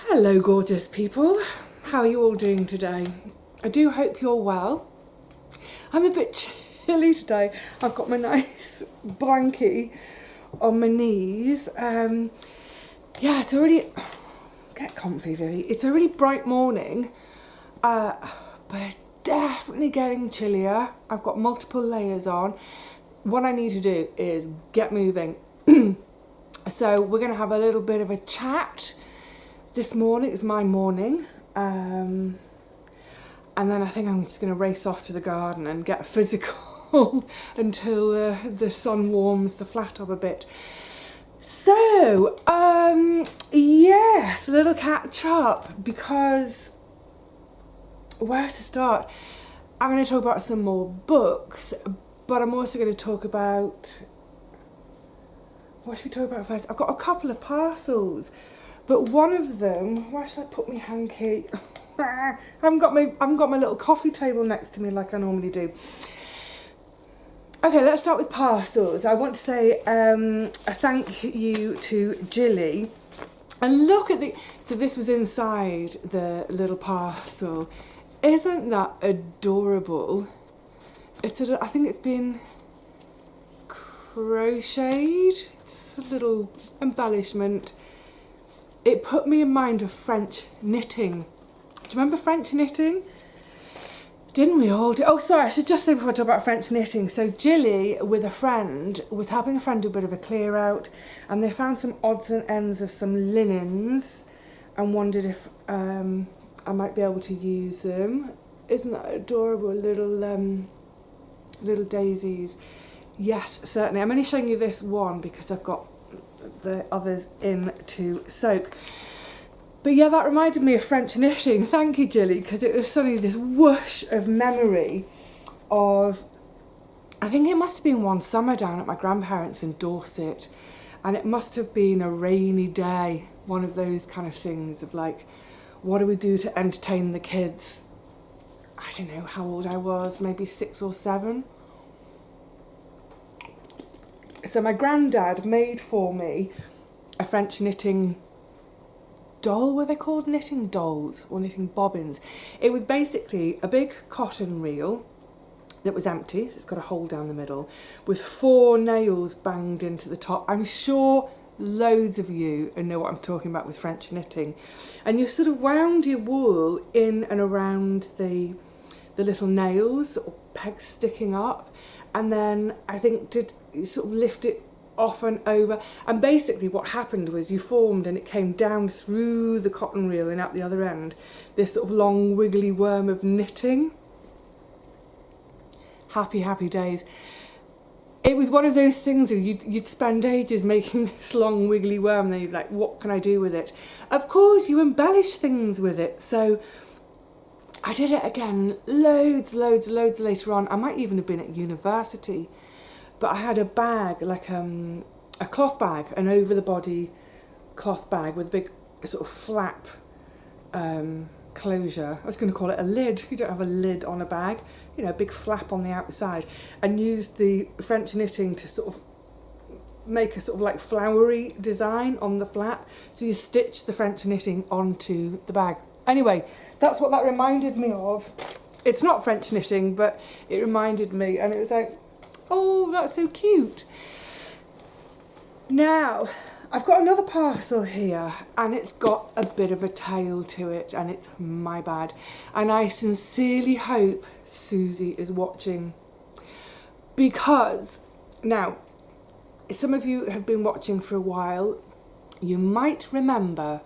Hello gorgeous people, how are you all doing today? I do hope you're well. I'm a bit chilly today. I've got my nice blankie on my knees. Yeah, it's already, get comfy Vivi, it's a really bright morning, but it's definitely getting chillier. I've got multiple layers on. What I need to do is get moving. So we're going to have a little bit of a chat. This morning is my morning, and then I think I'm just going to race off to the garden and get physical until the sun warms the flat up a bit. So, yes, a little catch up, because where to start? I'm going to talk about some more books, but I'm also going to talk about, what should we talk about first? I've got a couple of parcels. But one of them, where should I put my hanky? I haven't got my little coffee table next to me like I normally do. Okay, let's start with parcels. I want to say a thank you to Jilly. And look at so this was inside the little parcel. Isn't that adorable? I think it's been crocheted. Just a little embellishment. It put me in mind of French knitting. Do you remember French knitting? Didn't we all do? Oh, sorry, I should just say before I talk about French knitting. So Jilly, with a friend, was helping a friend do a bit of a clear out, and they found some odds and ends of some linens and wondered if I might be able to use them. Isn't that adorable, little daisies? Yes, certainly. I'm only showing you this one because I've got the others in to soak. But yeah, that reminded me of French knitting. Thank you, Jilly, because it was suddenly this whoosh of memory of, I think it must have been one summer down at my grandparents' in Dorset, and it must have been a rainy day, one of those kind of things of like, what do we do to entertain the kids? I don't know how old I was, maybe 6 or 7. So my granddad made for me a French knitting doll. Were they called knitting dolls or knitting bobbins? It was basically a big cotton reel that was empty, so it's got a hole down the middle, with 4 nails banged into the top. I'm sure loads of you know what I'm talking about with French knitting. And you sort of wound your wool in and around the little nails or pegs sticking up, and then I think you sort of lift it off and over, and basically what happened was you formed, and it came down through the cotton reel and out the other end, this sort of long wiggly worm of knitting. Happy days. It was one of those things where you'd spend ages making this long wiggly worm, and then you'd be like, what can I do with it? Of course you embellish things with it. So I did it again loads later on. I might even have been at university, but I had a bag, like a cloth bag, an over the body cloth bag with a big sort of flap closure. I was going to call it a lid. You don't have a lid on a bag, you know, a big flap on the outside, and used the French knitting to sort of make a sort of like flowery design on the flap. So you stitch the French knitting onto the bag. Anyway, that's what that reminded me of. It's not French knitting, but it reminded me, and it was like, oh, that's so cute. Now, I've got another parcel here, and it's got a bit of a tail to it, and it's my bad. And I sincerely hope Susie is watching, because, now, some of you have been watching for a while. You might remember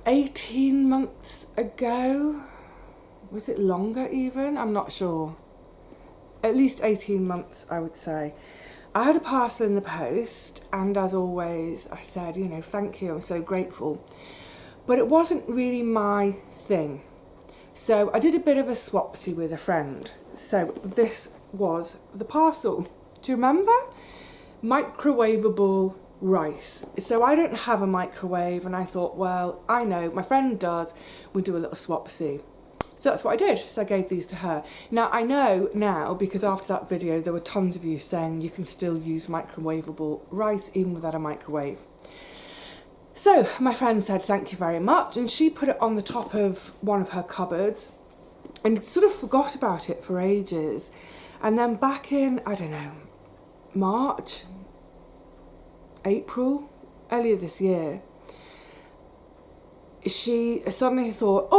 18 months ago, was it longer even? I'm not sure. At least 18 months, I would say. I had a parcel in the post, and as always, I said, you know, thank you, I'm so grateful. But it wasn't really my thing. So I did a bit of a swapsy with a friend. So this was the parcel. Do you remember? Microwavable rice. So I don't have a microwave, and I thought, well, I know, my friend does, we'll do a little swapsy. So that's what I did. So I gave these to her. Now I know now, because after that video there were tons of you saying you can still use microwavable rice even without a microwave. So my friend said thank you very much, and she put it on the top of one of her cupboards and sort of forgot about it for ages. And then back in, I don't know, March, April, earlier this year, she suddenly thought,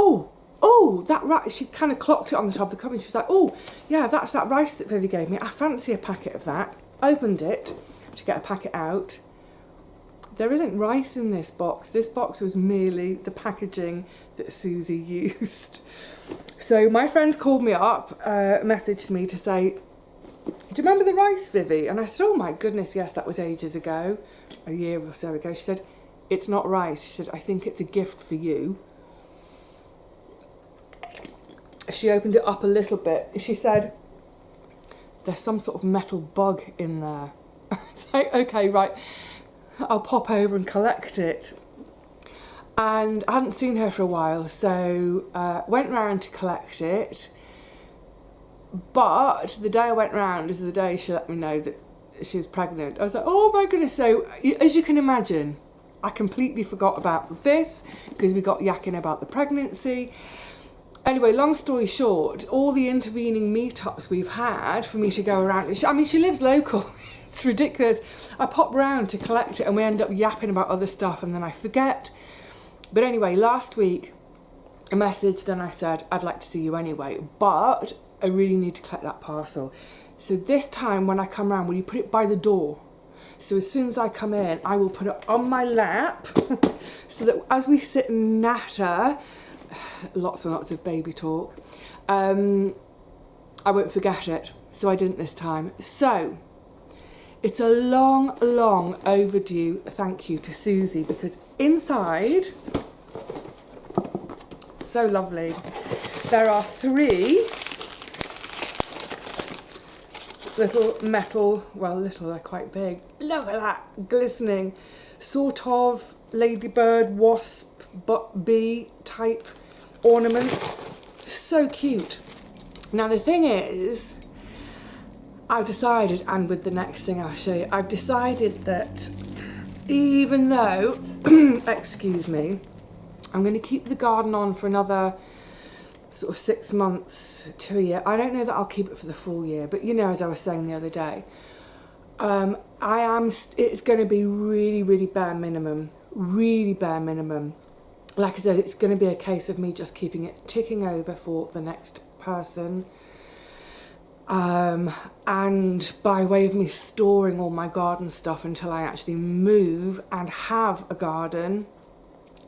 that rice, she kind of clocked it on the top of the cupboard, and she was like, oh, yeah, that's that rice that Vivi gave me. I fancy a packet of that. Opened it to get a packet out. There isn't rice in this box. This box was merely the packaging that Susie used. So my friend called me up, messaged me to say, do you remember the rice, Vivi? And I said, oh my goodness, yes, that was ages ago, a year or so ago. She said, it's not rice. She said, I think it's a gift for you. She opened it up a little bit. She said, there's some sort of metal bug in there. I was like, okay, right, I'll pop over and collect it. And I hadn't seen her for a while, so went round to collect it. But the day I went round is the day she let me know that she was pregnant. I was like, oh my goodness. So as you can imagine, I completely forgot about this because we got yakking about the pregnancy. Anyway, long story short, all the intervening meetups we've had for me to go around, I mean, she lives local. It's ridiculous. I pop round to collect it and we end up yapping about other stuff and then I forget. But anyway, last week I messaged and I said, I'd like to see you anyway, but I really need to collect that parcel. So this time when I come round, will you put it by the door? So as soon as I come in, I will put it on my lap so that as we sit and natter, lots and lots of baby talk, I won't forget it. So I didn't this time. So it's a long, long overdue thank you to Susie, because inside, so lovely, there are 3 little metal, well, little, they're quite big. Look at that, glistening, sort of ladybird, wasp, bee type ornaments. So cute. Now the thing is, I've decided, and with the next thing I'll show you, I've decided that even though, excuse me, I'm going to keep the garden on for another sort of 6 months to a year. I don't know that I'll keep it for the full year, but you know, as I was saying the other day, it's going to be really, really bare minimum, really bare minimum. Like I said, it's going to be a case of me just keeping it ticking over for the next person. And by way of me storing all my garden stuff until I actually move and have a garden.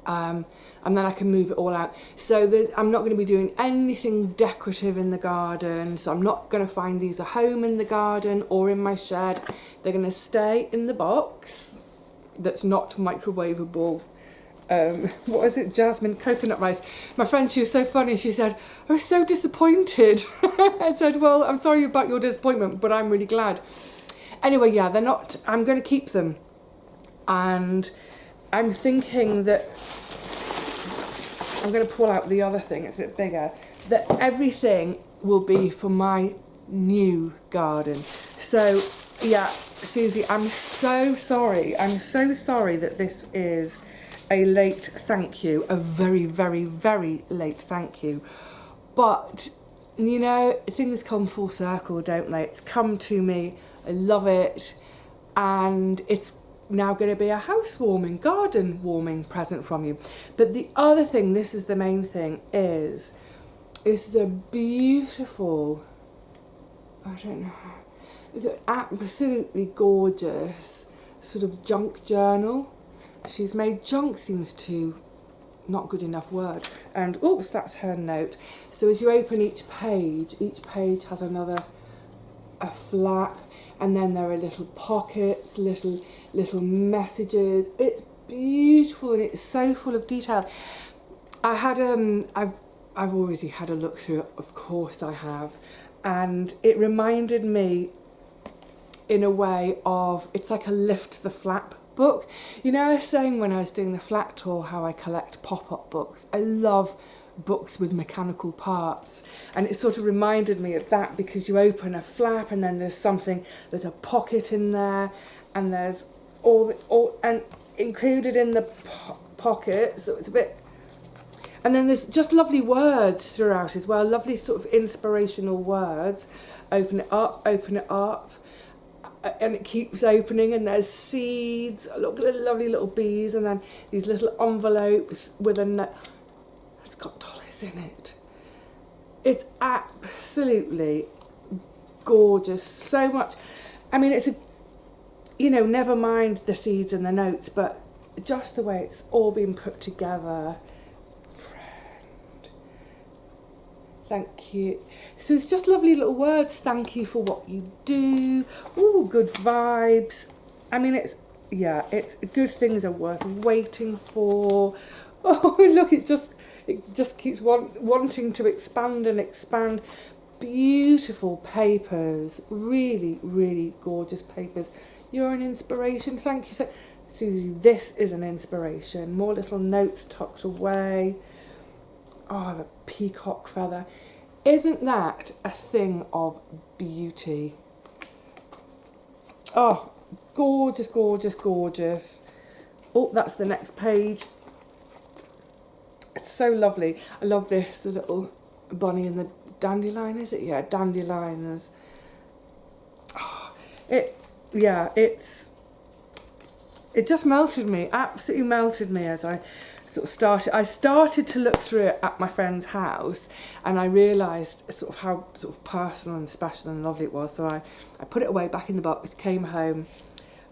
And then I can move it all out. So I'm not going to be doing anything decorative in the garden. So I'm not going to find these a home in the garden or in my shed. They're going to stay in the box that's not microwavable. What is it? Jasmine coconut rice. My friend, she was so funny. She said, I was so disappointed. I said, well, I'm sorry about your disappointment, but I'm really glad. Anyway, yeah, they're not, I'm going to keep them. And I'm thinking that I'm going to pull out the other thing, it's a bit bigger, that everything will be for my new garden. So, yeah, Susie, I'm so sorry. I'm so sorry that this is a late thank you, a very, very, very late thank you. But, you know, things come full circle, don't they? It's come to me, I love it, and it's now going to be a housewarming, garden warming present from you. But the other thing, this is the main thing, is this is a beautiful, I don't know, it's an absolutely gorgeous sort of junk journal. She's made junk seems too not good enough word. And oops, that's her note. So as you open each page has a flap, and then there are little pockets, little messages. It's beautiful and it's so full of detail. I had I've already had a look through it, of course I have, and it reminded me in a way of, it's like a lift the flap book. You know, I was saying when I was doing the flat tour how I collect pop-up books. I love books with mechanical parts, and it sort of reminded me of that, because you open a flap and then there's a pocket in there, and there's and included in the pocket, so it's a bit. And then there's just lovely words throughout as well, lovely sort of inspirational words. Open it up, and it keeps opening, and there's seeds, look at the lovely little bees, and then these little envelopes with a note. It's got dollars in it. It's absolutely gorgeous, so much. I mean, it's a, you know, never mind the seeds and the notes, but just the way it's all been put together. Friend, thank you. So it's just lovely little words. Thank you for what you do. Ooh, good vibes. I mean, it's good things are worth waiting for. Oh, look, it just keeps wanting to expand and expand. Beautiful papers, really, really gorgeous papers. You're an inspiration. Thank you so, Susie. This is an inspiration. More little notes tucked away. Oh, the peacock feather. Isn't that a thing of beauty? Oh, gorgeous, gorgeous, gorgeous. Oh, that's the next page. It's so lovely. I love this, the little bunny and the dandelion, is it? Yeah, dandelions. Oh, it just melted me, absolutely melted me as I sort of started to look through it at my friend's house, and I realised sort of how sort of personal and special and lovely it was. So I put it away back in the box, came home,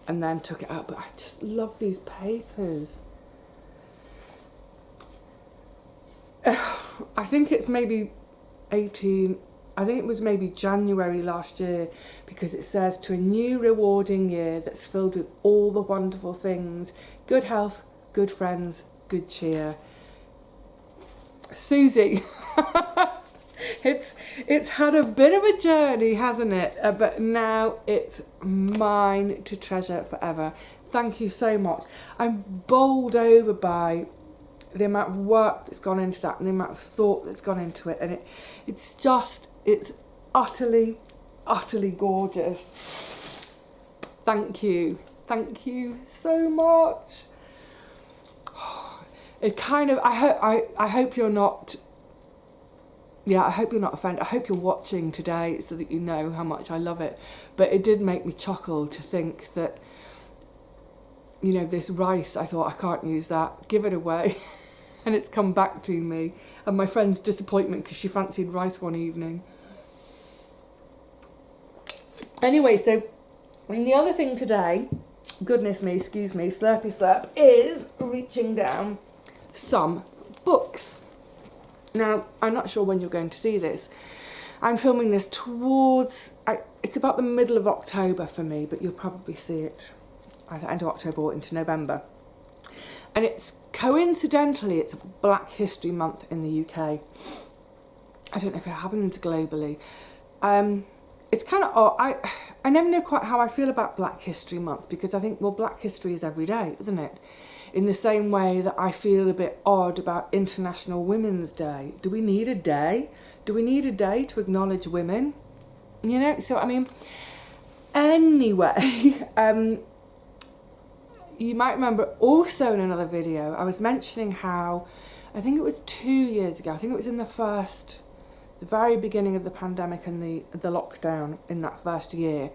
and then took it out. But I just love these papers. I think it's maybe I think it was maybe January last year, because it says, to a new rewarding year that's filled with all the wonderful things, good health, good friends, good cheer. Susie, it's had a bit of a journey, hasn't it? But now it's mine to treasure forever. Thank you so much. I'm bowled over by the amount of work that's gone into that and the amount of thought that's gone into it, and it's utterly gorgeous. Thank you so much. It kind of, I hope you're not, I hope you're not offended. I hope you're watching today so that you know how much I love it. But it did make me chuckle to think that, you know, this rice, I thought, I can't use that, give it away. And it's come back to me, and my friend's disappointment because she fancied rice one evening. Anyway, so the other thing today, goodness me, excuse me, slurpy slurp, is reaching down some books. Now, I'm not sure when you're going to see this. I'm filming this it's about the middle of October for me, but you'll probably see it either end of October or into November. And it's coincidentally, it's Black History Month in the UK. I don't know if it happens globally. It's kind of odd. I never know quite how I feel about Black History Month, because I think, well, Black history is every day, isn't it? In the same way that I feel a bit odd about International Women's Day. Do we need a day? Do we need a day to acknowledge women? You know, so I mean, anyway, you might remember also in another video, I was mentioning how, I think it was 2 years ago, I think it was in the very beginning of the pandemic and the lockdown in that first year,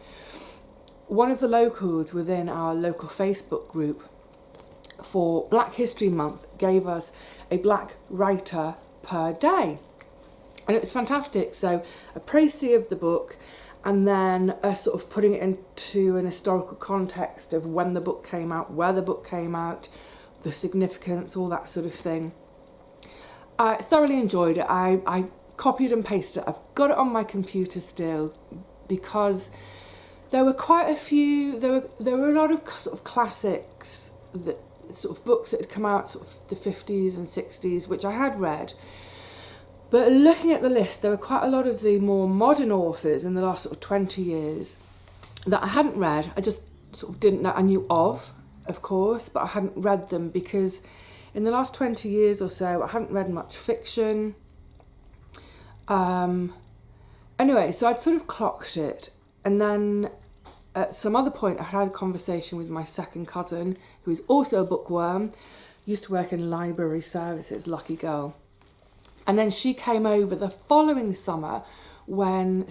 one of the locals within our local Facebook group for Black History Month gave us a black writer per day. And it was fantastic. So a précis of the book, and then sort of putting it into an historical context of when the book came out, where the book came out, the significance, all that sort of thing. I thoroughly enjoyed it. I copied and pasted it. I've got it on my computer still, because there were quite a few, there were a lot of sort of classics, that sort of books that had come out sort of the 50s and 60s, which I had read. But looking at the list, there were quite a lot of the more modern authors in the last sort of 20 years that I hadn't read. I just sort of didn't know. I knew of course, but I hadn't read them, because in the last 20 years or so, I hadn't read much fiction. Anyway, so I'd sort of clocked it. And then at some other point, I had a conversation with my second cousin, who is also a bookworm, used to work in library services, lucky girl. And then she came over the following summer last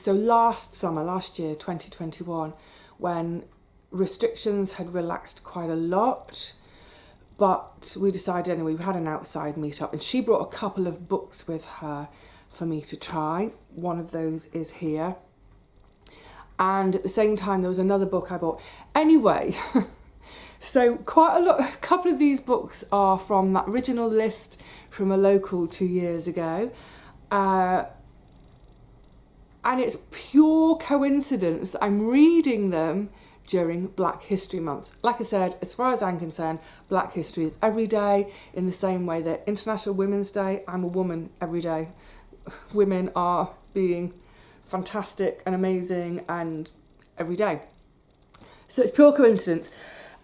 year, 2021, when restrictions had relaxed quite a lot. But we decided anyway, we had an outside meetup, and she brought a couple of books with her for me to try. One of those is here. And at the same time, there was another book I bought. Anyway, so a couple of these books are from that original list from a local 2 years ago. And it's pure coincidence that I'm reading them during Black History Month. Like I said, as far as I'm concerned, Black History is every day, in the same way that International Women's Day, I'm a woman every day. Women are being fantastic and amazing and every day. So it's pure coincidence.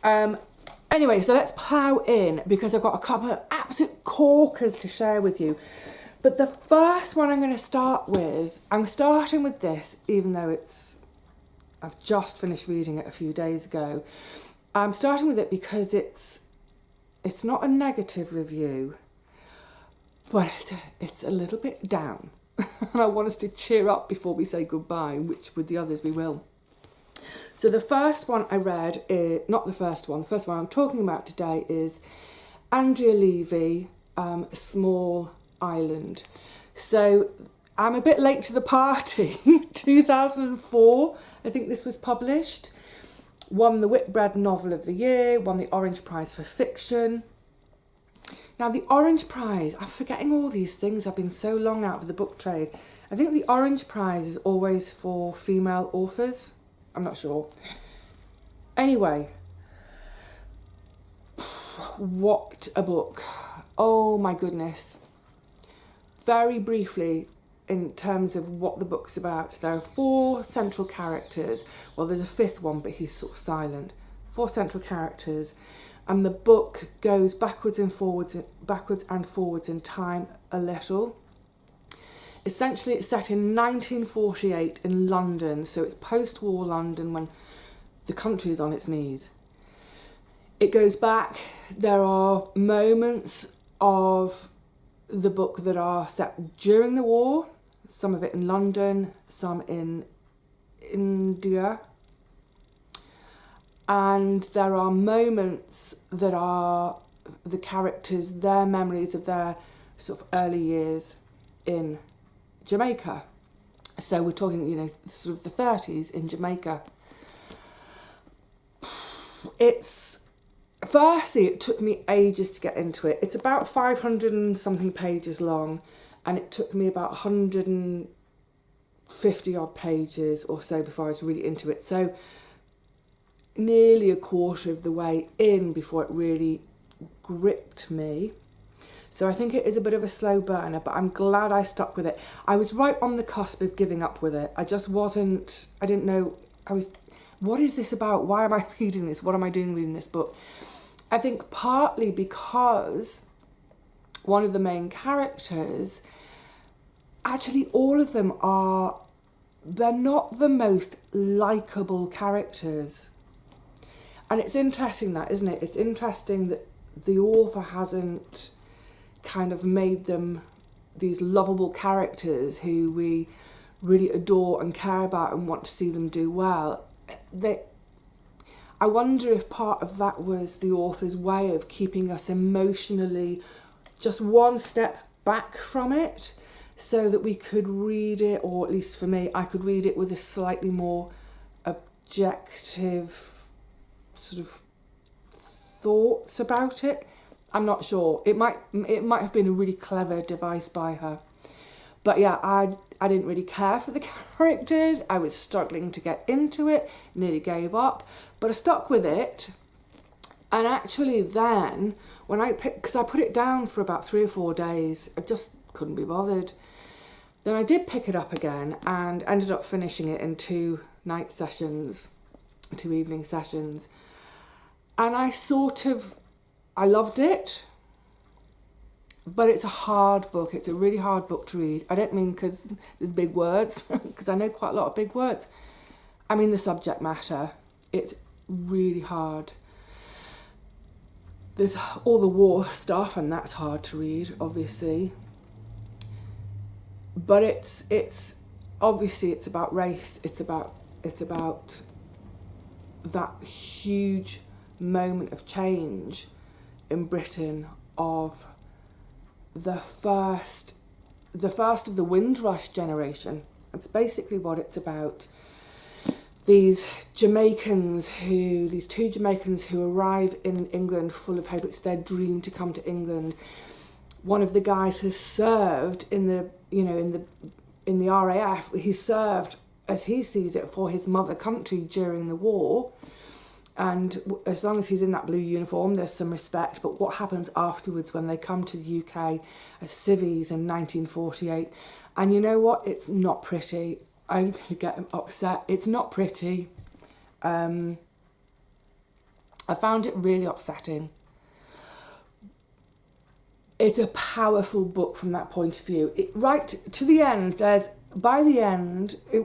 Anyway, so let's plough in, because I've got a couple of absolute corkers to share with you. But the first one I'm going to start with, I'm starting with this, even though I've just finished reading it a few days ago. I'm starting with it because it's not a negative review, but it's a little bit down. And I want us to cheer up before we say goodbye, which with the others we will. So the first one I read, the first one I'm talking about today is Andrea Levy, Small Island. So I'm a bit late to the party. 2004, I think this was published. Won the Whitbread Novel of the Year, won the Orange Prize for Fiction. Now the Orange Prize, I'm forgetting all these things, I've been so long out of the book trade. I think the Orange Prize is always for female authors. I'm not sure. Anyway, what a book. Oh my goodness. Very briefly, in terms of what the book's about, there are 4 central characters. Well, there's a 5th one, but he's sort of silent. 4 central characters, and the book goes backwards and forwards in time a little. Essentially, it's set in 1948 in London, so it's post-war London when the country is on its knees. It goes back. There are moments of the book that are set during the war, some of it in London, some in India. And there are moments that are the characters, their memories of their sort of early years in Jamaica. So we're talking, sort of the 30s in Jamaica. Firstly, it took me ages to get into it. It's about 500 and something pages long, and it took me about 150 odd pages or so before I was really into it. So nearly a quarter of the way in before it really gripped me. So I think it is a bit of a slow burner, but I'm glad I stuck with it. I was right on the cusp of giving up with it. I didn't know, what is this about? Why am I reading this? What am I doing reading this book? I think partly because one of the main characters, actually all of them they're not the most likeable characters. And it's interesting that, isn't it? It's interesting that the author hasn't kind of made them these lovable characters who we really adore and care about and want to see them do well. I wonder if part of that was the author's way of keeping us emotionally just one step back from it, so that we could read it, or at least for me, I could read it with a slightly more objective sort of thoughts about it. I'm not sure. It might have been a really clever device by her. But yeah, I didn't really care for the characters. I was struggling to get into it, nearly gave up. But I stuck with it. And actually then, because I put it down for about 3 or 4 days, I just couldn't be bothered. Then I did pick it up again and ended up finishing it in 2 evening sessions. And I loved it, but it's a hard book. It's a really hard book to read. I don't mean because there's big words, because I know quite a lot of big words. I mean the subject matter. It's really hard. there's all the war stuff, and that's hard to read, obviously. But it's obviously it's about race. It's about that huge moment of change in Britain of the first of the Windrush generation. That's basically what it's about. These two Jamaicans who arrive in England full of hope. It's their dream to come to England. One of the guys has served in the RAF. He served, as he sees it, for his mother country during the war. And as long as he's in that blue uniform, there's some respect. But what happens afterwards when they come to the UK as civvies in 1948? And you know what? It's not pretty. I'm going to get upset. It's not pretty. I found it really upsetting. It's a powerful book from that point of view. Right to the end,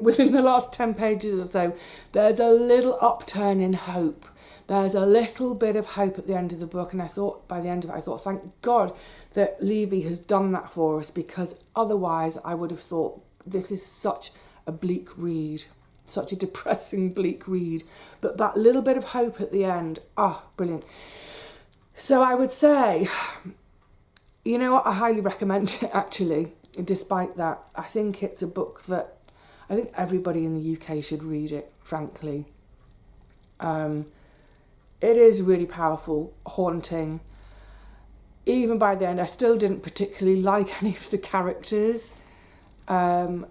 within the last 10 pages or so, there's a little upturn in hope. There's a little bit of hope at the end of the book, and by the end of it, I thought, thank God that Vivi has done that for us, because otherwise I would have thought this is such a bleak read, such a depressing, bleak read. But that little bit of hope at the end, brilliant. So I would say, you know what, I highly recommend it, actually, despite that. I think it's a book that I think everybody in the UK should read it, frankly. It is really powerful, haunting. Even by the end, I still didn't particularly like any of the characters. A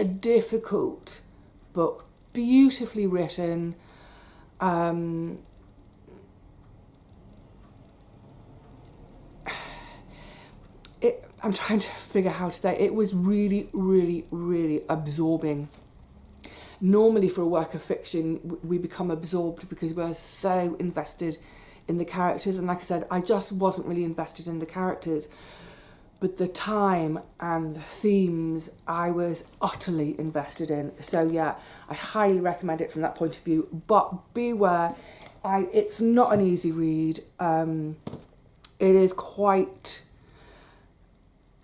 difficult book, beautifully written. I'm trying to figure how to say it. It was really, really, really absorbing. Normally for a work of fiction, we become absorbed because we're so invested in the characters. And like I said, I just wasn't really invested in the characters. But the time and the themes, I was utterly invested in. So yeah, I highly recommend it from that point of view. But beware, it's not an easy read. It is quite...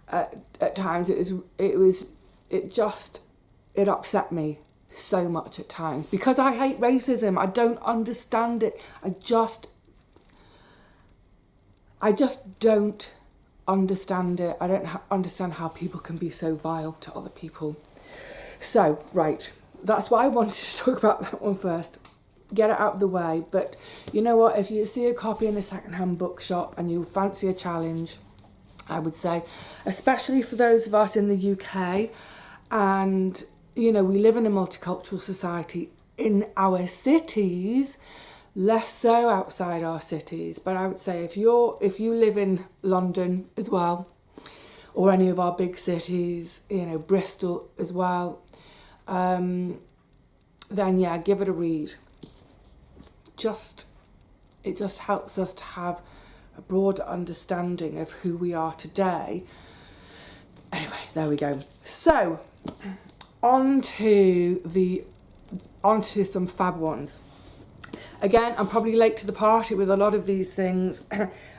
At times it upset me so much at times, because I hate racism. I don't understand it. I just don't understand it. I don't understand how people can be so vile to other people. So, right, that's why I wanted to talk about that one first. Get it out of the way. But you know what? If you see a copy in a second-hand bookshop and you fancy a challenge, I would say, especially for those of us in the UK, and you know, we live in a multicultural society in our cities, less so outside our cities. But I would say if you live in London as well, or any of our big cities, you know, Bristol as well, then yeah, give it a read. It just helps us to have a broad understanding of who we are today. Anyway, there we go. So, on to some fab ones. Again, I'm probably late to the party with a lot of these things.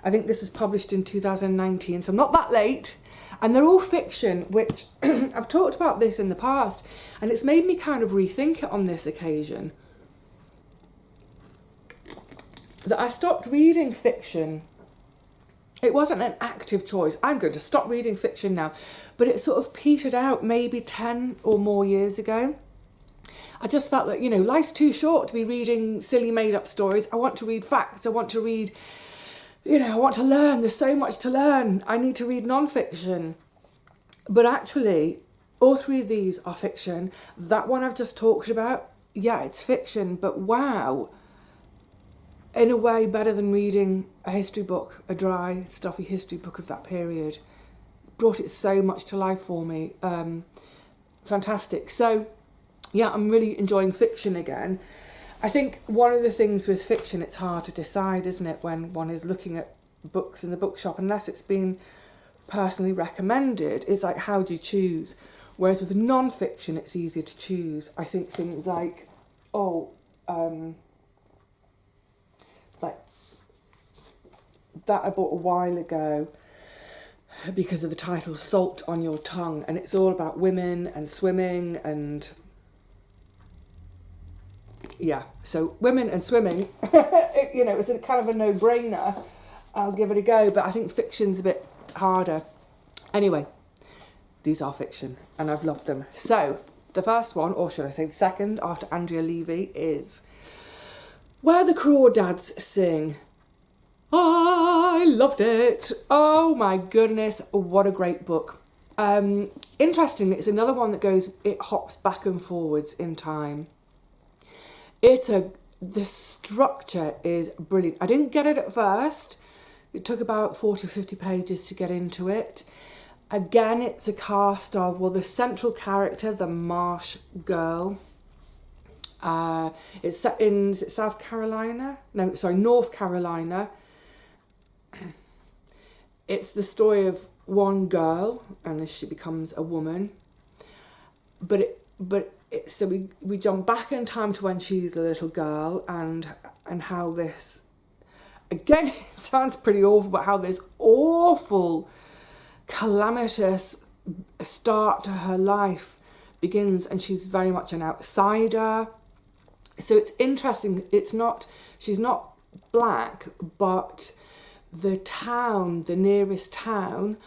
I think this was published in 2019, so I'm not that late. And they're all fiction, which I've talked about this in the past, and it's made me kind of rethink it on this occasion. That I stopped reading fiction. It wasn't an active choice. I'm going to stop reading fiction now. But it sort of petered out maybe 10 or more years ago. I just felt that, you know, life's too short to be reading silly made-up stories. I want to read facts. I want to read, you know, I want to learn. There's so much to learn. I need to read non-fiction. But actually, all three of these are fiction. That one I've just talked about, yeah, it's fiction. But wow, in a way better than reading a history book, a dry, stuffy history book of that period. Brought it so much to life for me. Fantastic. So, yeah, I'm really enjoying fiction again. I think one of the things with fiction, it's hard to decide, isn't it, when one is looking at books in the bookshop, unless it's been personally recommended, is like, how do you choose? Whereas with non-fiction, it's easier to choose. I think things like, that I bought a while ago because of the title Salt on Your Tongue, and it's all about women and swimming and yeah, so women and swimming, you know, it's a kind of a no-brainer. I'll give it a go, but I think fiction's a bit harder. Anyway, these are fiction and I've loved them. So the first one, or should I say the second after Andrea Levy, is Where the Crawdads Sing. I loved it. Oh my goodness, what a great book. Interestingly, it's another one that it hops back and forwards in time. The structure is brilliant. I didn't get it at first. It took about 40 or 50 pages to get into it. Again, it's a cast of, well, the central character, the Marsh girl. It's set in South Carolina? No, sorry, North Carolina. It's the story of one girl, and as she becomes a woman. So we jump back in time to when she's a little girl, and how this, again, it sounds pretty awful, but how this awful, calamitous start to her life begins, and she's very much an outsider. So it's interesting. She's not black, but the town, the nearest town.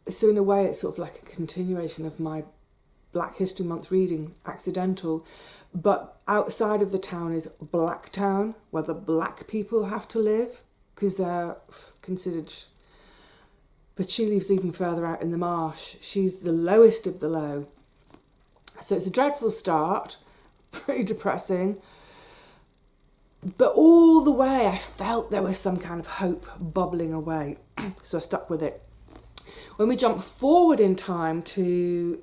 So in a way, it's sort of like a continuation of my Black History Month reading, accidental. But outside of the town is Blacktown, where the black people have to live, because they're considered. But she lives even further out in the marsh. She's the lowest of the low. So it's a dreadful start, pretty depressing. But all the way I felt there was some kind of hope bubbling away. So I stuck with it. When we jump forward in time to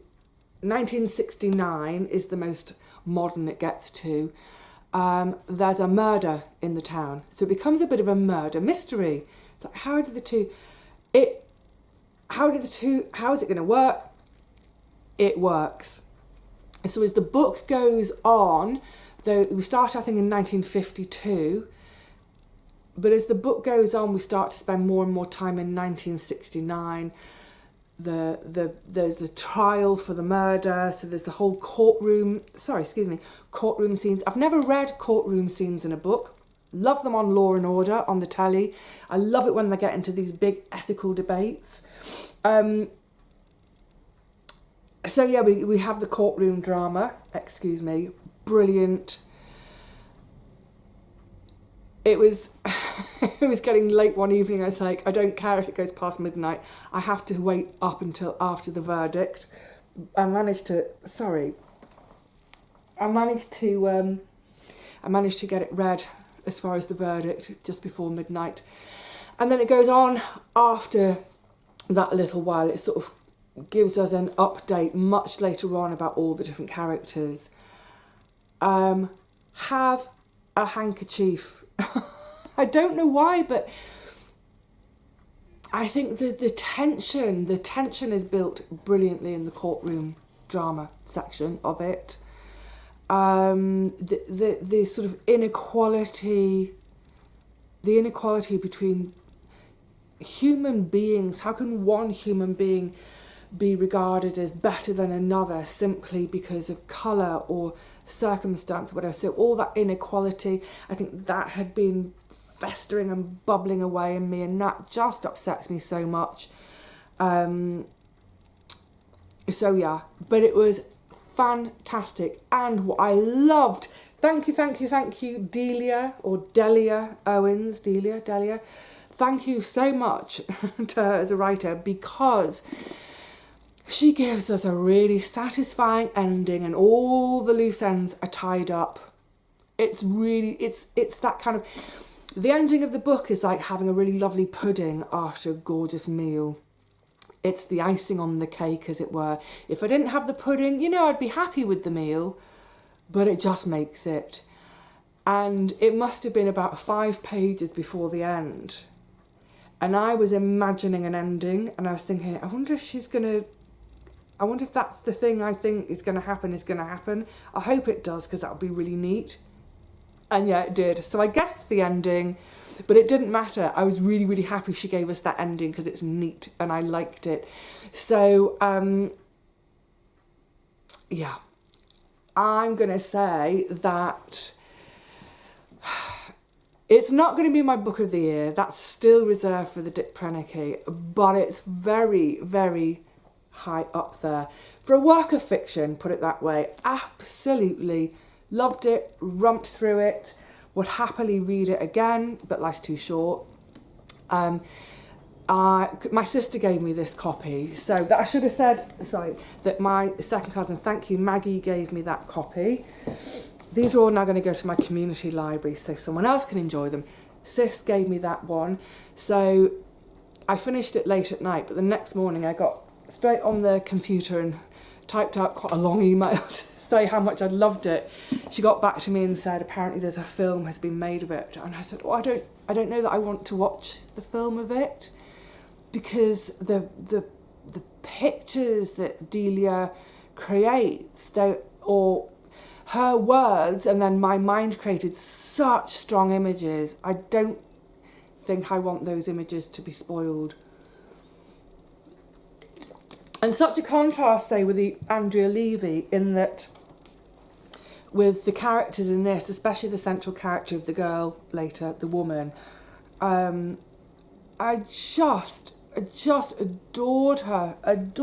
1969 is the most modern it gets to. There's a murder in the town. So it becomes a bit of a murder mystery. It's like, how is it going to work? It works. And so as the book goes on, though we start, I think, in 1952, but as the book goes on, we start to spend more and more time in 1969. There's the trial for the murder, so there's the whole courtroom scenes. I've never read courtroom scenes in a book. Love them on Law and Order on the telly. I love it when they get into these big ethical debates. So yeah, we have the courtroom drama, brilliant. It was it was getting late one evening. I was like, I don't care if it goes past midnight. I have to wait up until after the verdict. I managed to get it read as far as the verdict just before midnight. And then it goes on after that a little while. It sort of gives us an update much later on about all the different characters. Have a handkerchief. I don't know why, but I think the tension is built brilliantly in the courtroom drama section of it. The sort of inequality between human beings. How can one human being be regarded as better than another simply because of colour or circumstance, whatever? So all that inequality, I think that had been festering and bubbling away in me, and that just upsets me so much. So yeah, but it was fantastic. And what I loved, thank you, Delia Owens. Thank you so much to her as a writer, because she gives us a really satisfying ending and all the loose ends are tied up. It's that kind of... The ending of the book is like having a really lovely pudding after a gorgeous meal. It's the icing on the cake, as it were. If I didn't have the pudding, I'd be happy with the meal, but it just makes it. And it must have been about 5 pages before the end. And I was imagining an ending, and I was thinking, I wonder if that's the thing I think is going to happen. I hope it does, because that would be really neat. And yeah, it did. So I guessed the ending, but it didn't matter. I was really, really happy she gave us that ending because it's neat and I liked it. So, yeah, I'm going to say that it's not going to be my book of the year. That's still reserved for the Dick Prennicky, but it's very, very high up there. For a work of fiction, put it that way, absolutely loved it, romped through it, would happily read it again, but life's too short. My sister gave me this copy, so that I should have said, sorry, that my second cousin, thank you, Maggie, gave me that copy. These are all now going to go to my community library so someone else can enjoy them. Sis gave me that one, so I finished it late at night, but the next morning I got straight on the computer and typed out quite a long email to say how much I loved it. She got back to me and said apparently there's a film has been made of it, and I said, oh, I don't know that I want to watch the film of it, because the pictures that Delia creates, or her words, and then my mind created such strong images. I don't think I want those images to be spoiled. And such a contrast, say, with the Andrea Levy, in that with the characters in this, especially the central character of the girl later, the woman, I just adored her, and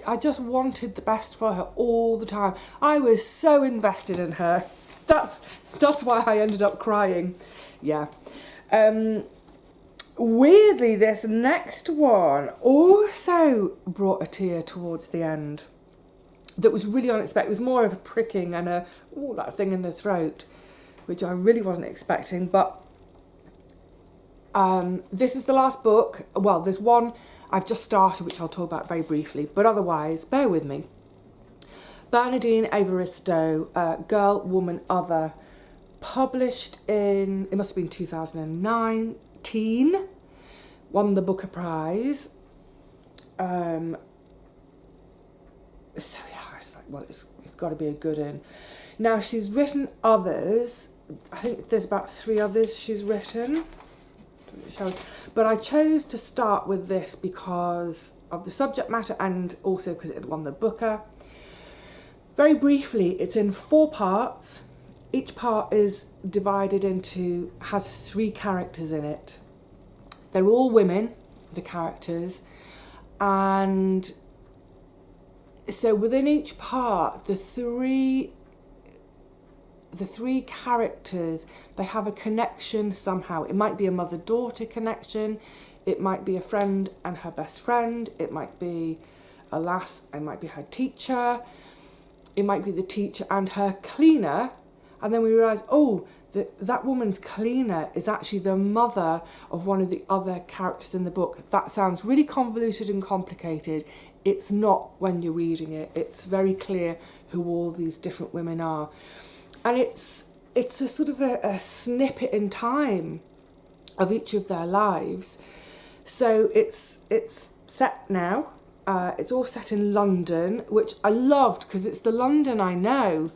I just wanted the best for her all the time. I was so invested in her. That's why I ended up crying. Yeah. Weirdly, this next one also brought a tear towards the end. That was really unexpected. It was more of a pricking and that thing in the throat, which I really wasn't expecting. But this is the last book. Well, there's one I've just started, which I'll talk about very briefly. But otherwise, bear with me. Bernardine Evaristo, Girl, Woman, Other, published in, it must have been 2019, won the Booker Prize. So yeah, it's like, well, it's got to be a good one. Now, she's written others. I think there's about 3 others she's written. But I chose to start with this because of the subject matter and also because it had won the Booker. Very briefly, it's in 4 parts. Each part is divided into, has 3 characters in it. They're all women, the characters, and so within each part, the three characters, they have a connection somehow. It might be a mother-daughter connection, it might be a friend and her best friend, it might be a lass, it might be her teacher, it might be the teacher and her cleaner, and then we realise, oh, that woman's cleaner is actually the mother of one of the other characters in the book. That sounds really convoluted and complicated. It's not when you're reading it. It's very clear who all these different women are. And it's a sort of a snippet in time of each of their lives. So it's set now. It's all set in London, which I loved because it's the London I know.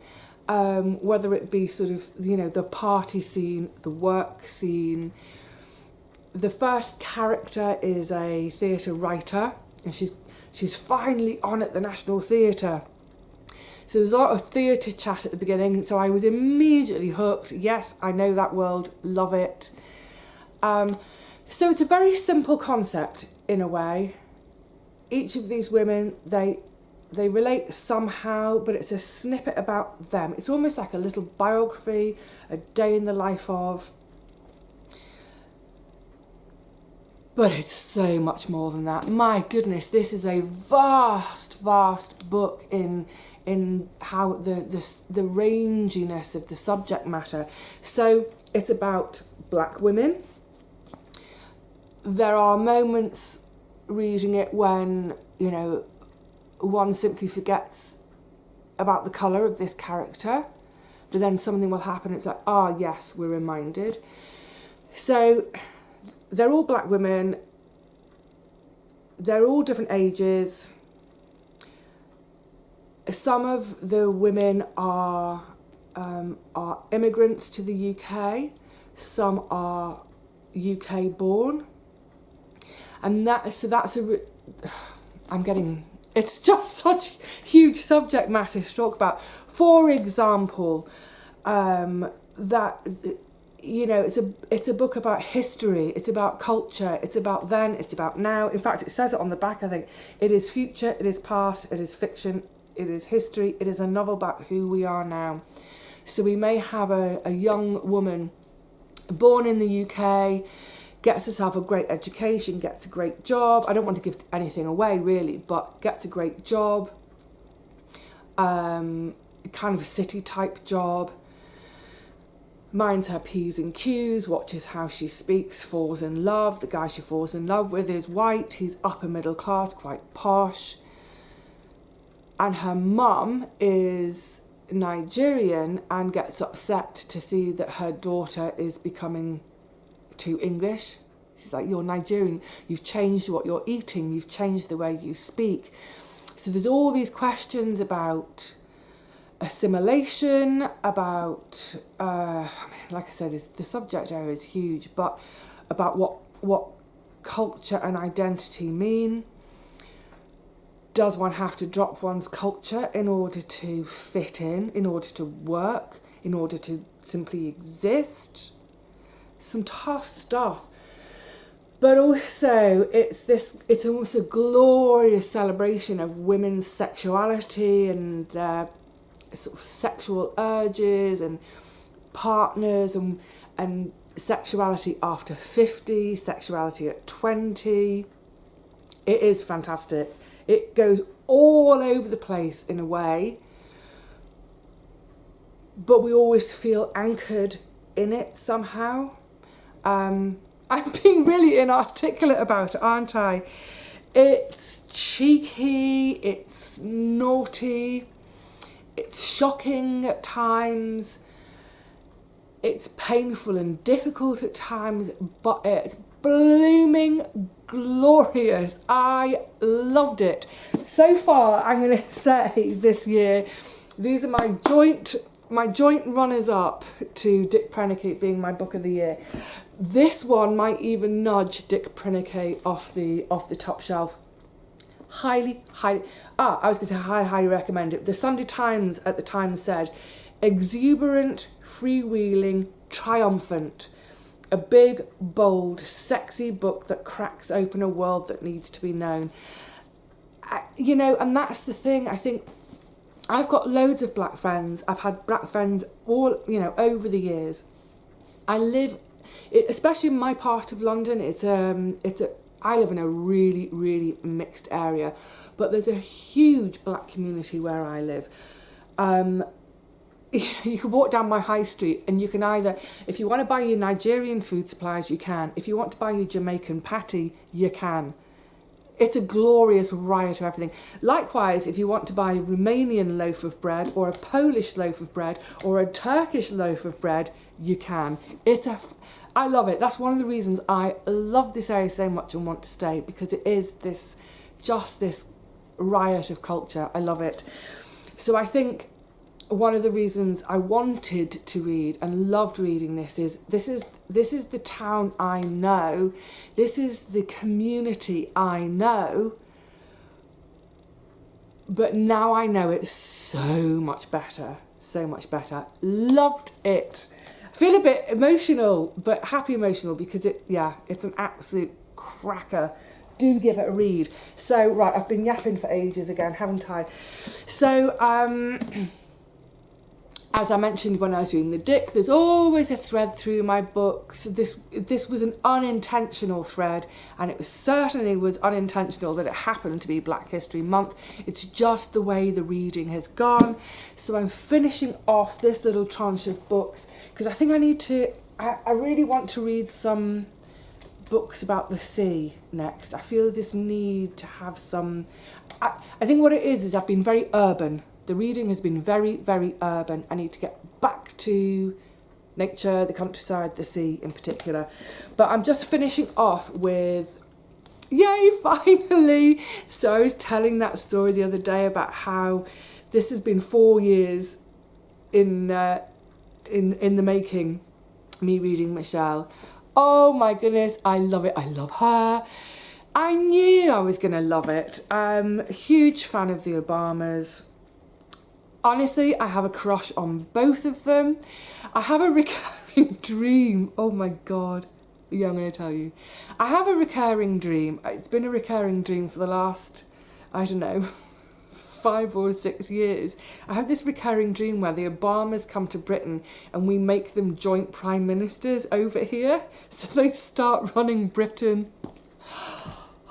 Whether it be sort of, the party scene, the work scene. The first character is a theatre writer, and she's finally on at the National Theatre. So there's a lot of theatre chat at the beginning, so I was immediately hooked. Yes, I know that world, love it. So it's a very simple concept in a way. Each of these women, they relate somehow, but it's a snippet about them. It's almost like a little biography, a day in the life of. But it's so much more than that. My goodness, this is a vast book in how the ranginess of the subject matter. So it's about black women. There are moments reading it when, one simply forgets about the colour of this character, but then something will happen, it's like, yes, we're reminded. So they're all black women, they're all different ages. Some of the women are are immigrants to the UK, some are UK born, and it's just such huge subject matter to talk about. For example, that, you know, it's a book about history, it's about culture, it's about then, it's about now. In fact, it says it on the back, I think. It is future, it is past, it is fiction, it is history, it is a novel about who we are now. So we may have a young woman born in the UK, gets herself a great education, gets a great job. I don't want to give anything away really, but gets a great job, kind of a city type job, minds her P's and Q's, watches how she speaks, falls in love. The guy she falls in love with is white, he's upper middle class, quite posh. And her mum is Nigerian and gets upset to see that her daughter is becoming too English. She's like, you're Nigerian, you've changed what you're eating, you've changed the way you speak. So there's all these questions about assimilation, about, like I said, the subject area is huge, but about what culture and identity mean. Does one have to drop one's culture in order to fit in order to work, in order to simply exist? Some tough stuff. But also it's almost a glorious celebration of women's sexuality and their sort of sexual urges and partners and sexuality after 50, sexuality at 20. It is fantastic. It goes all over the place in a way, but we always feel anchored in it somehow. I'm being really inarticulate about it, aren't I? It's cheeky, it's naughty, it's shocking at times, it's painful and difficult at times, but it's blooming glorious. I loved it. So far, I'm going to say this year, these are my joint runners-up to Dick Prennicate being my book of the year. This one might even nudge Dick Prennicate off the top shelf. Highly recommend it. The Sunday Times at the time said, exuberant, freewheeling, triumphant. A big, bold, sexy book that cracks open a world that needs to be known. You know, and that's the thing. I think I've got loads of black friends. I've had black friends all, you know, over the years. I live, especially in my part of London, I live in a really, really mixed area, but there's a huge black community where I live. You can walk down my high street and you can either, if you want to buy your Nigerian food supplies, you can. If you want to buy your Jamaican patty, you can. It's a glorious riot of everything. Likewise, if you want to buy a Romanian loaf of bread or a Polish loaf of bread or a Turkish loaf of bread, you can. I love it. That's one of the reasons I love this area so much and want to stay, because it is this riot of culture. I love it. So I think one of the reasons I wanted to read and loved reading this is the town I know, this is the community I know, but now I know it so much better. Loved it. I feel a bit emotional, but happy emotional, because it's an absolute cracker. Do give it a read. So, right, I've been yapping for ages again, haven't I? So, as I mentioned when I was reading the Dick, there's always a thread through my books. This was an unintentional thread, and it certainly was unintentional that it happened to be Black History Month. It's just the way the reading has gone. So I'm finishing off this little tranche of books because I think I really want to read some books about the sea next. I feel this need to have some... I think what it is I've been very urban. The reading has been very, very urban. I need to get back to nature, the countryside, the sea in particular. But I'm just finishing off with, yay, finally! So I was telling that story the other day about how this has been 4 years in the making, me reading Michelle. Oh my goodness, I love it. I love her. I knew I was going to love it. A huge fan of the Obamas. Honestly, I have a crush on both of them. I have a recurring dream. Oh my God. Yeah, I'm going to tell you. I have a recurring dream. It's been a recurring dream for the last, I don't know, 5 or 6 years. I have this recurring dream where the Obamas come to Britain and we make them joint prime ministers over here. So they start running Britain.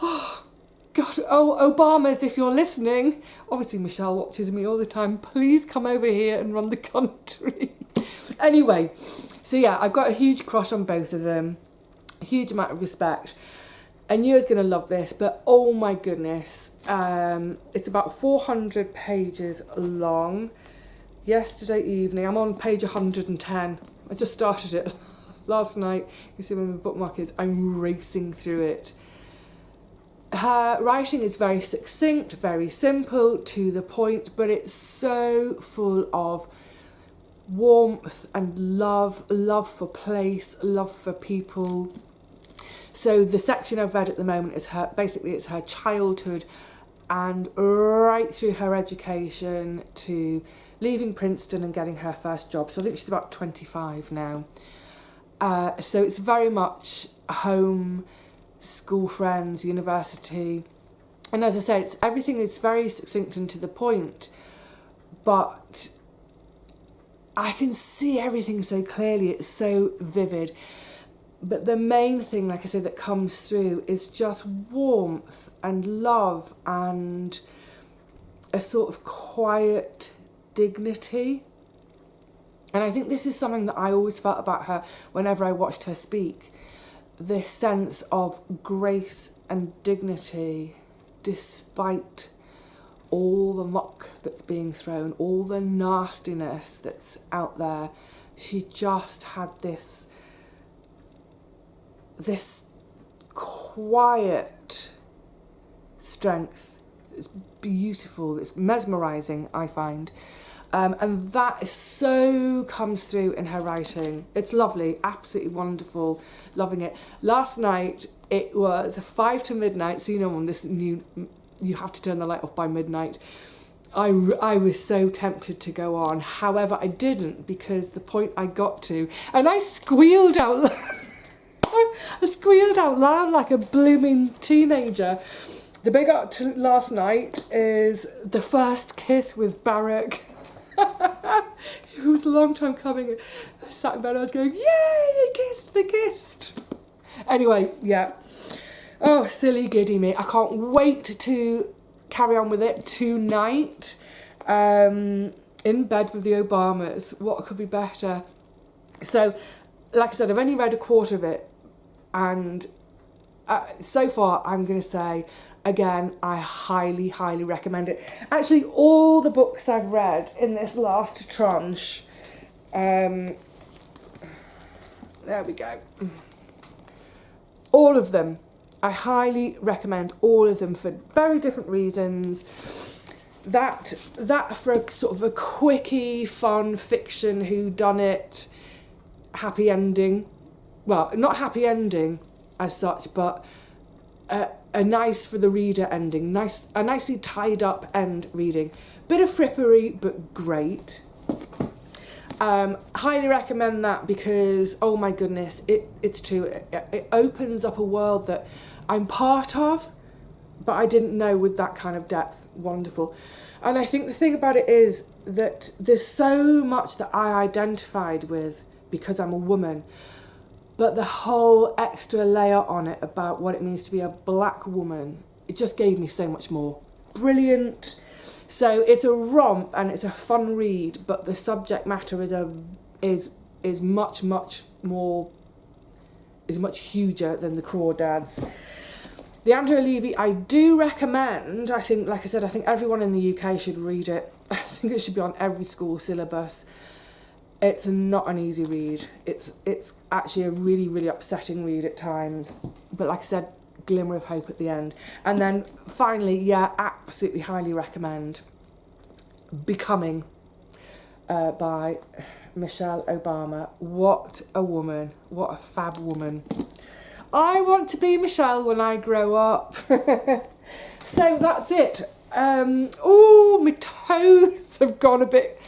Oh, God. Oh, Obamas, if you're listening, obviously Michelle watches me all the time. Please come over here and run the country. Anyway, so yeah, I've got a huge crush on both of them. A huge amount of respect. I knew I was going to love this, but oh my goodness. It's about 400 pages long. Yesterday evening, I'm on page 110. I just started it last night. You see where my bookmark is. I'm racing through it. Her writing is very succinct, very simple, to the point, but it's so full of warmth and love for place, love for people. So the section I've read at the moment is it's her childhood and right through her education to leaving Princeton and getting her first job. So I think she's about 25 now. So it's very much home, school friends, university. And as I said, everything is very succinct and to the point, but I can see everything so clearly. It's so vivid. But the main thing, like I said, that comes through is just warmth and love and a sort of quiet dignity. And I think this is something that I always felt about her whenever I watched her speak. This sense of grace and dignity despite all the muck that's being thrown, all the nastiness that's out there. She just had this quiet strength. It's beautiful, it's mesmerising, I find. And that so comes through in her writing. It's lovely, absolutely wonderful, loving it. Last night, it was 5 to midnight, so you know on this new, you have to turn the light off by midnight. I was so tempted to go on, however I didn't, because the point I got to, and I squealed out loud. I squealed out loud like a blooming teenager. The big up to last night is the first kiss with Barack. It was a long time coming. I sat in bed and I was going, yay, they kissed. Anyway, yeah. Oh, silly giddy me. I can't wait to carry on with it tonight. In bed with the Obamas. What could be better? So, like I said, I've only read a quarter of it. And so far, I'm going to say, again, I highly, highly recommend it. Actually, all the books I've read in this last tranche, there we go. All of them, I highly recommend all of them for very different reasons. That for a sort of a quickie, fun fiction whodunit, happy ending. Well, not happy ending as such, but a nice for the reader ending, a nicely tied up end reading. Bit of frippery, but great. Highly recommend that because, oh my goodness, it's true. It opens up a world that I'm part of, but I didn't know with that kind of depth. Wonderful. And I think the thing about it is that there's so much that I identified with because I'm a woman. But the whole extra layer on it about what it means to be a black woman, it just gave me so much more. Brilliant. So it's a romp and it's a fun read, but the subject matter is much huger than the Crawdads. The Andrea Levy I do recommend. I think, like I said, I think everyone in the UK should read it. I think it should be on every school syllabus. It's not an easy read. It's actually a really, really upsetting read at times. But like I said, glimmer of hope at the end. And then finally, yeah, absolutely highly recommend Becoming. by Michelle Obama. What a woman. What a fab woman. I want to be Michelle when I grow up. So that's it. Oh, my toes have gone a bit...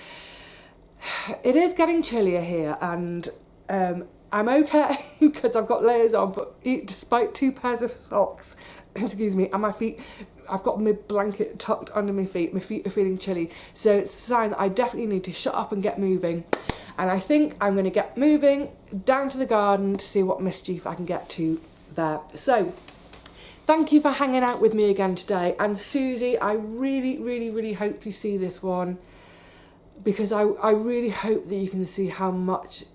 It is getting chillier here, and I'm okay because I've got layers on, but despite 2 pairs of socks, excuse me, and my feet, I've got my blanket tucked under my feet are feeling chilly, so it's a sign that I definitely need to shut up and get moving. And I think I'm going to get moving down to the garden to see what mischief I can get to there. So thank you for hanging out with me again today, and Susie, I really hope you see this one, because I really hope that you can see how much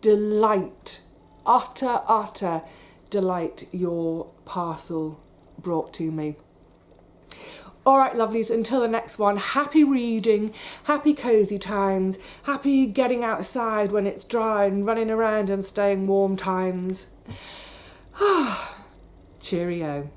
delight, utter delight your parcel brought to me. All right, lovelies, until the next one, happy reading, happy cosy times, happy getting outside when it's dry and running around and staying warm times. Cheerio.